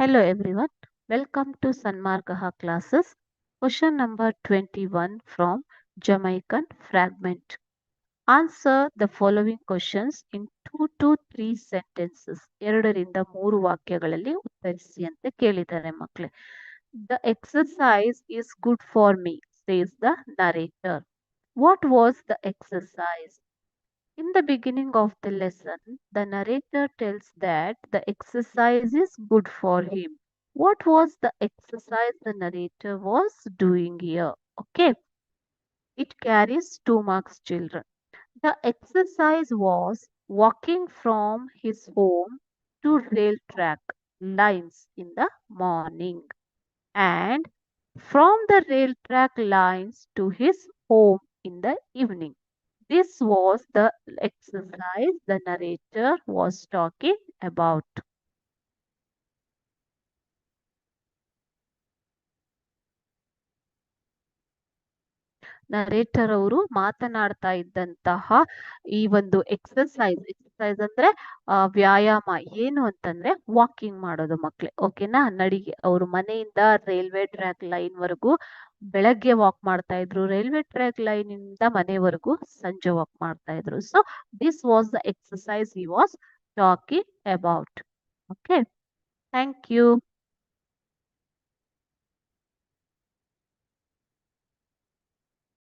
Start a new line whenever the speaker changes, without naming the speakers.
Hello everyone. Welcome to Sanmargaha classes. Question number 21 from Jamaican Fragment. Answer the following questions in 2 to 3 sentences. ಎರಡರಿಂದ ಮೂರು ವಾಕ್ಯಗಳಲ್ಲಿ ಉತ್ತರಿಸಿ ಅಂತ ಕೇಳಿದ್ದಾರೆ ಮಕ್ಕಳೇ. The exercise is good for me, says the narrator. What was the exercise? In the beginning of the lesson, the narrator tells that the exercise is good for him. What was the exercise the narrator was doing here? Okay, it carries 2 marks, children. The exercise was walking from his home to rail track lines in the morning and from the rail track lines to his home in the evening. This was the exercise the narrator was talking about. Narrator ಅವರು ಮಾತನಾಡ್ತಾ ಇದ್ದಂತಹ ಈ ಒಂದು exercise ಅಂದ್ರೆ ವ್ಯಾಯಾಮ ಏನು ಅಂತಂದ್ರೆ walking ಮಾಡೋದು ಮಕ್ಳೇ. ಓಕೆನಾ? ನಡಿಗೆ ಅವರು ಮನೆಯಿಂದ ರೈಲ್ವೆ ಟ್ರ್ಯಾಕ್ ಲೈನ್ ವರೆಗೂ ಬೆಳಗ್ಗೆ ವಾಕ್ ಮಾಡ್ತಾ ಇದ್ರು, ರೈಲ್ವೆ ಟ್ರ್ಯಾಕ್ ಲೈನ್ ಇಂದ ಮನೆವರೆಗೂ ಸಂಜೆ ವಾಕ್ ಮಾಡ್ತಾ ಇದ್ರು. So this was the exercise he was talking about. Okay, thank you.